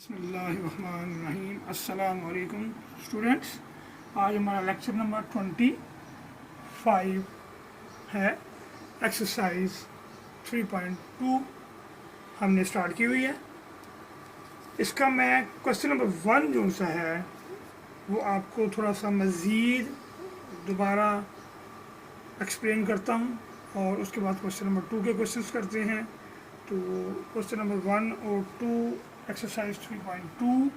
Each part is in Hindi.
बिस्मिल्लाहिर्रहमानिर्रहीम। अस्सलामु अलैकुम स्टूडेंट्स। आज हमारा लेक्चर नंबर 25 है। एक्सरसाइज 3.2 हमने स्टार्ट की हुई है। इसका मैं क्वेश्चन नंबर 1 जो सा है वो आपको थोड़ा सा मज़ीद दोबारा एक्सप्लेन करता हूँ और उसके बाद क्वेश्चन नंबर 2 के क्वेश्चंस करते हैं। तो क्वेश्चन नंबर 1 और 2 एक्सरसाइज 3.2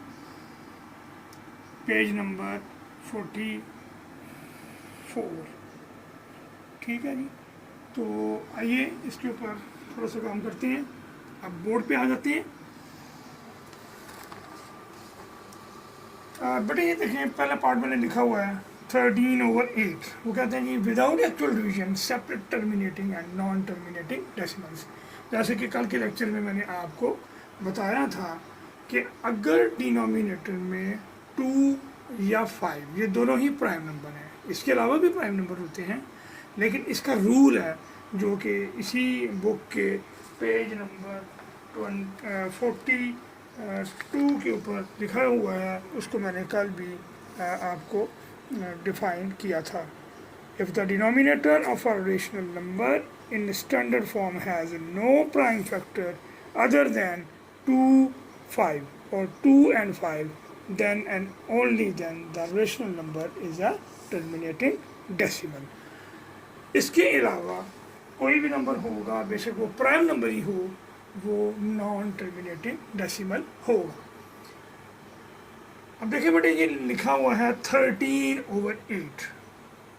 पेज नंबर 44। ठीक है जी। तो आइए इसके ऊपर थोड़ा सा काम करते हैं। अब बोर्ड पे आ जाते हैं। बेटे ये देखें, पहला पार्ट मैंने लिखा हुआ है 13/8। वो कहते हैं जी without actual division separate terminating and non terminating decimals. जैसे कि कल के लेक्चर में मैंने आपको बताया था कि अगर डिनोमिनेटर में 2 या 5 ये दोनों ही प्राइम नंबर हैं, इसके अलावा भी प्राइम नंबर होते हैं, लेकिन इसका रूल है जो कि इसी बुक के पेज नंबर 42 के ऊपर लिखा हुआ है, उसको मैंने कल भी आपको डिफाइन किया था। If the denominator of a rational number in standard form has no prime factor other than 2, 5 or 2 and 5, then and only then the rational number is a terminating decimal. इसके अलावा कोई भी नंबर होगा, बेशक वो प्राइम नंबर ही हो, वो नॉन टर्मिनेटिंग डेसिमल होगा। अब देखिए बेटे, ये लिखा हुआ है 13/8।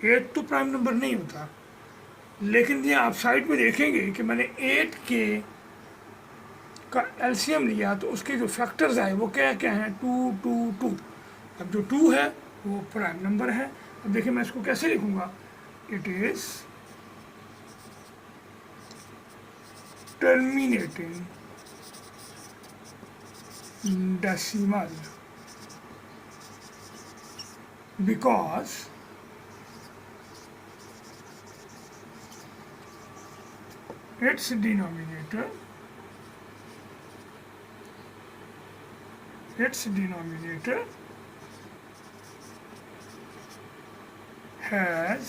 8 तो प्राइम नंबर नहीं होता, लेकिन ये आप साइड पे देखेंगे कि मैंने 8 के का एलसीएम लिया तो उसके जो फैक्टर्स आए वो क्या क्या हैं, 2, 2, 2। अब जो 2 है वो प्राइम नंबर है। अब देखिए मैं इसको कैसे लिखूंगा, it is terminating decimal because its denominator has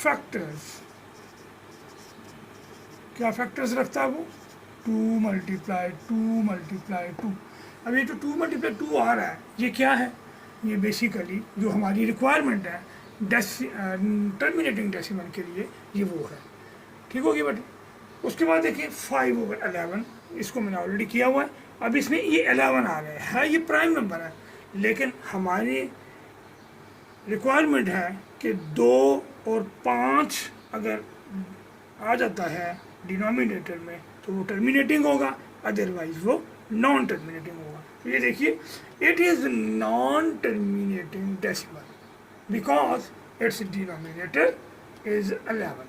factors। क्या फैक्टर्स रखता है वो, 2 × 2 × 2। अब ये जो 2 × 2 आ रहा है ये क्या है, ये बेसिकली जो हमारी रिक्वायरमेंट है टर्मिनेटिंग डेसिमल के लिए ये वो है। ठीक होगी बेटे। उसके बाद देखिए 5/11, इसको मैंने ऑलरेडी किया हुआ है। अब इसमें ये 11 आ गया है, ये प्राइम नंबर है, लेकिन हमारी रिक्वायरमेंट है कि 2 और 5 अगर आ जाता है डिनोमिनेटर में तो वो टर्मिनेटिंग होगा, अदरवाइज वो नॉन टर्मिनेटिंग होगा। तो ये देखिए, it is non terminating decimal because it's denominator is 11।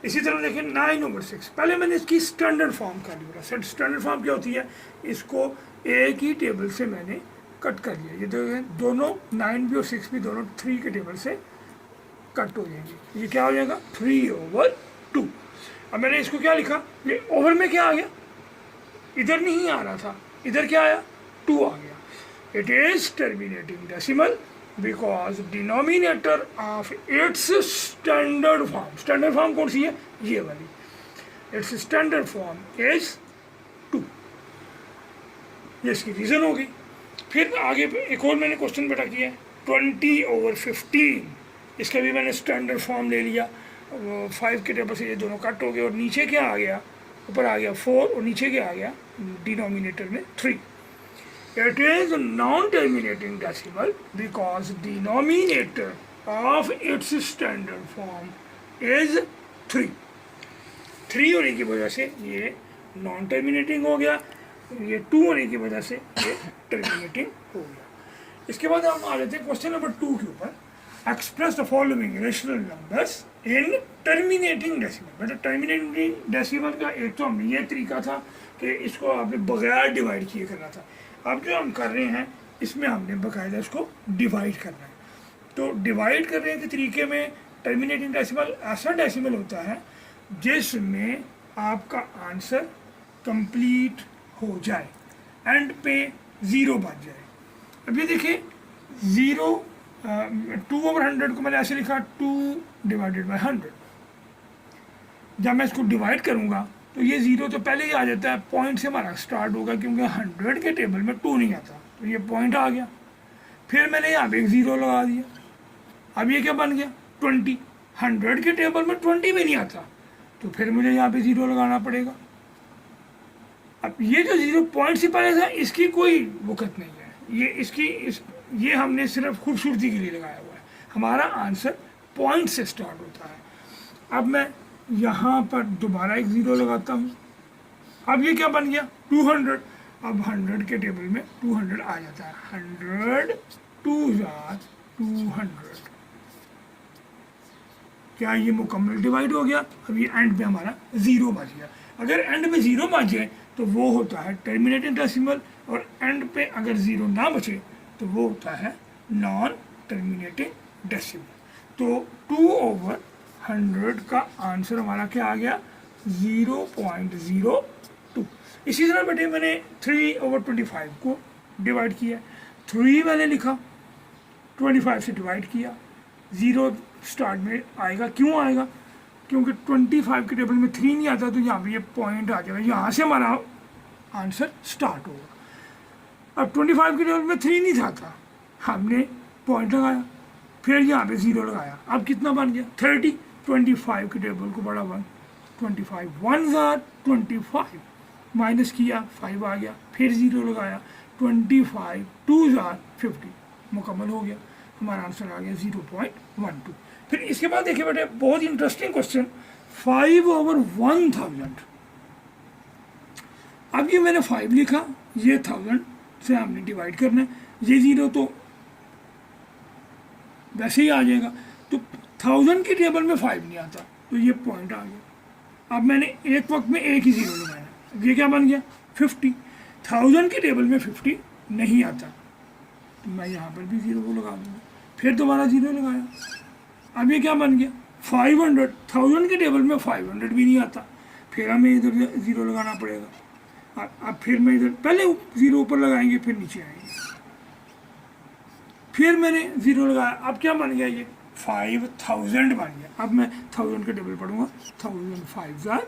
इसी तरह देखिए 9/6। पहले मैंने इसकी स्टैंडर्ड फॉर्म कर लिया। स्टैंडर्ड फॉर्म क्या होती है, इसको एक ही टेबल से मैंने कट कर लिया। ये दोनों 9 भी और 6 भी दोनों 3 के टेबल से कट हो जाएंगे। ये क्या हो जाएगा, 3/2। अब मैंने इसको क्या लिखा, ये ओवर में क्या आ गया, इधर नहीं आ रहा था, इधर क्या आया, 2 आ गया। It is terminating decimal because denominator of its standard form. Standard form कौन सी है, ये वाली। It's standard form is 2। ये इसकी रीज़न होगी। फिर आगे एक और मैंने क्वेश्चन बेटा किया 20/15। इसका भी मैंने स्टैंडर्ड फॉर्म ले लिया। 5 के टेबल से ये दोनों कट हो गए और नीचे क्या आ गया, ऊपर आ गया 4 और नीचे क्या आ गया डिनोमिनेटर में 3। It is non-terminating decimal because denominator of its standard form is 3। 3 होने की वजह से ये नॉन टर्मिनेटिंग हो गया, ये 2 होने की वजह से ये टर्मिनेटिंग हो गया। इसके बाद हम आ जाते हैं क्वेश्चन नंबर 2 के ऊपर। Express the following rational numbers in terminating decimal. बेटा टर्मिनेटिंग डेसिमल का एक तो हमने ये तरीका था कि इसको आपने बगैर डिवाइड किए करना था। अब जो हम कर रहे हैं इसमें हमने बाकायदा इसको डिवाइड करना है। तो डिवाइड करने के तरीके में टर्मिनेटिंग डेसिमल ऐसा डेसिमल होता है जिसमें आपका आंसर कंप्लीट हो जाए, एंड पे 0 बच जाए। अब ये देखिए 0 2/100 को मैंने ऐसे लिखा 2/100। जब मैं इसको डिवाइड करूँगा तो ये 0 तो पहले ही आ जाता है, पॉइंट से हमारा स्टार्ट होगा क्योंकि 100 के टेबल में 2 नहीं आता, तो ये पॉइंट आ गया। फिर मैंने यहाँ पे एक 0 लगा दिया। अब ये क्या बन गया 20। 100 के टेबल में 20 भी नहीं आता, तो फिर मुझे यहाँ पे 0 लगाना पड़ेगा। अब ये जो 0 पॉइंट से पहले था इसकी कोई वक़्त नहीं है, ये हमने सिर्फ खूबसूरती के लिए लगाया हुआ है। हमारा आंसर पॉइंट से स्टार्ट होता है। अब मैं यहाँ पर दोबारा एक 0 लगाता हूँ। अब ये क्या बन गया 200। अब 100 के टेबल में 200 आ जाता है, 100 200। क्या ये मुकम्मल डिवाइड हो गया। अब ये एंड पे हमारा 0 बच गया। अगर एंड पे 0 बच जाए तो वो होता है टर्मिनेटिंग डेसिमल, और एंड पे अगर 0 ना बचे तो वो होता है नॉन टर्मिनेटिंग डेसिमल। तो 2/100 का आंसर हमारा क्या आ गया 0.02। इसी तरह बेटे मैंने 3/25 को डिवाइड किया। 3 मैंने लिखा, 25 से डिवाइड किया, 0 स्टार्ट में आएगा। क्यों आएगा, क्योंकि 25 के टेबल में 3 नहीं आता, तो यहाँ पे ये पॉइंट आ जाएगा, यहाँ से हमारा आंसर स्टार्ट होगा। अब 25 के टेबल में 3 नहीं था, हमने पॉइंट लगाया, फिर यहाँ पे 0 लगाया। अब कितना बन गया 30। 25 के टेबल को बड़ा 1, 25 1 जार 25, माइनस किया 5 आ गया, फिर 0 लगाया, 25 2 जार 50, मुकम्मल हो गया। हमारा आंसर आ गया 0.12। फिर इसके बाद देखिए बेटे बहुत इंटरेस्टिंग क्वेश्चन, 5/1000। अब ये मैंने 5 लिखा, ये 1000 से हमने डिवाइड करना है, ये 0 तो वैसे ही आ जाएगा, तो 1000 के टेबल में 5 नहीं आता, तो ये पॉइंट आ गया। अब मैंने एक वक्त में एक ही 0 लगाया, ये क्या बन गया 50। 1000 के टेबल में 50 नहीं आता, तो मैं यहाँ पर भी 0 को लगा दूँगा, फिर दोबारा 0 लगाया। अब ये क्या बन गया 500। 1000 के टेबल में 500 भी नहीं आता, फिर हमें इधर 0 लगाना पड़ेगा। अब फिर मैं इधर पहले 0 ऊपर लगाएंगे, फिर नीचे आएंगे, फिर मैंने 0 लगाया। अब क्या बन गया ये 5000 बन गया। अब मैं 1000 के टेबल पढ़ूंगा, 1000 5 जार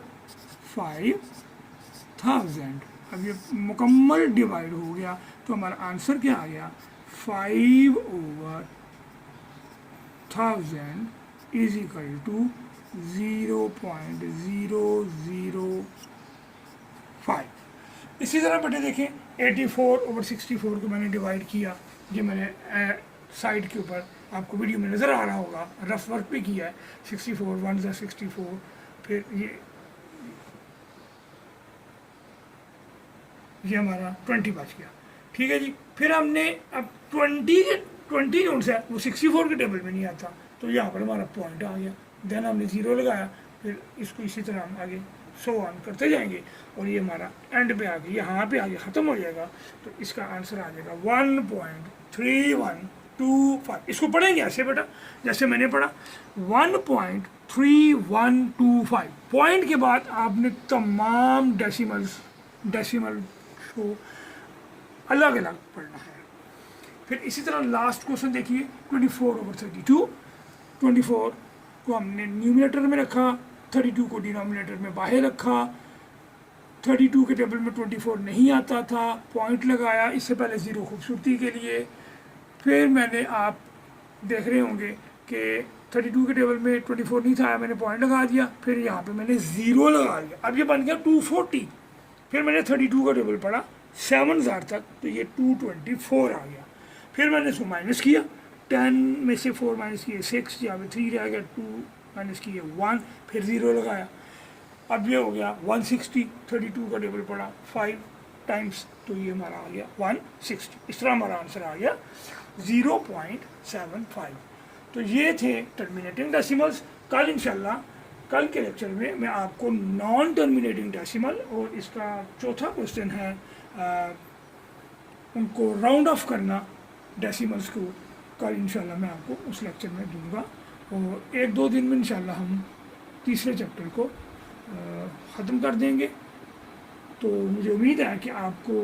5000। अब ये मुकम्मल डिवाइड हो गया, तो हमारा आंसर क्या आ गया 5/1000 इज इक्वल टू 0.005। इसी तरह बेटे देखें 84/64 को मैंने डिवाइड किया, ये मैंने साइड के ऊपर आपको वीडियो में नज़र आ रहा होगा, रफ वर्क भी किया है। 64 1 ज़ा 64, फिर ये हमारा 20 बच गया, ठीक है जी। फिर हमने अब 20 जो है वो 64 के टेबल में नहीं आता, तो यहाँ पर हमारा पॉइंट आ गया। देन हमने 0 लगाया, फिर इसको इसी तरह हम आगे सो ऑन करते जाएंगे, और ये हमारा एंड पे आगे यहाँ पे आगे ख़त्म हो जाएगा। तो इसका आंसर आ जाएगा 1.3125। इसको पढ़ेंगे ऐसे बेटा जैसे मैंने पढ़ा, 1.3125। पॉइंट के बाद आपने तमाम डेसिमल को अलग अलग पढ़ना है। फिर इसी तरह लास्ट क्वेश्चन देखिए 24/32। 24 को हमने न्यूमिनेटर में रखा, 32 को डिनोमिनेटर में बाहर रखा। 32 के टेबल में 24 नहीं आता था, पॉइंट लगाया, इससे पहले 0 खूबसूरती के लिए। फिर मैंने, आप देख रहे होंगे कि 32 के टेबल में 24 नहीं था, मैंने पॉइंट लगा दिया, फिर यहाँ पे मैंने 0 लगा दिया। अब ये बन गया 240। फिर मैंने 32 का टेबल पढ़ा 7000 तक, तो ये 224 आ गया। फिर मैंने इसको माइनस किया, 10 में से 4 माइनस किए 6, यहाँ पे 3 रह गया, 2 माइनस किए 1, फिर 0 लगाया। अब ये हो गया 160। 32 का टेबल पड़ा 5 टाइम्स, तो ये हमारा आ गया 160। इस तरह हमारा आंसर आ गया 0.75। तो ये थे टर्मिनेटिंग डेसिमल्स। कल इंशाल्लाह, कल के लेक्चर में मैं आपको नॉन टर्मिनेटिंग डेसिमल और इसका चौथा क्वेश्चन है उनको राउंड ऑफ करना डेसिमल्स को, कल इंशाल्लाह मैं आपको उस लेक्चर में दूंगा। और 1-2 दिन में इंशाल्लाह हम तीसरे चैप्टर को ख़त्म कर देंगे। तो मुझे उम्मीद है कि आपको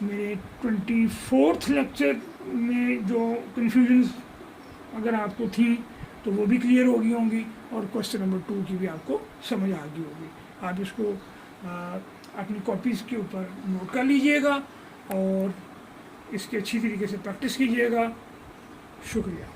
मेरे 24th लेक्चर में जो कन्फ्यूजन्स अगर आपको थी तो वो भी क्लियर हो गई होंगी, और क्वेश्चन नंबर 2 की भी आपको समझ आ गई होगी। आप इसको अपनी कॉपीज़ के ऊपर नोट कर लीजिएगा और इसकी अच्छी तरीके से प्रैक्टिस कीजिएगा। शुक्रिया।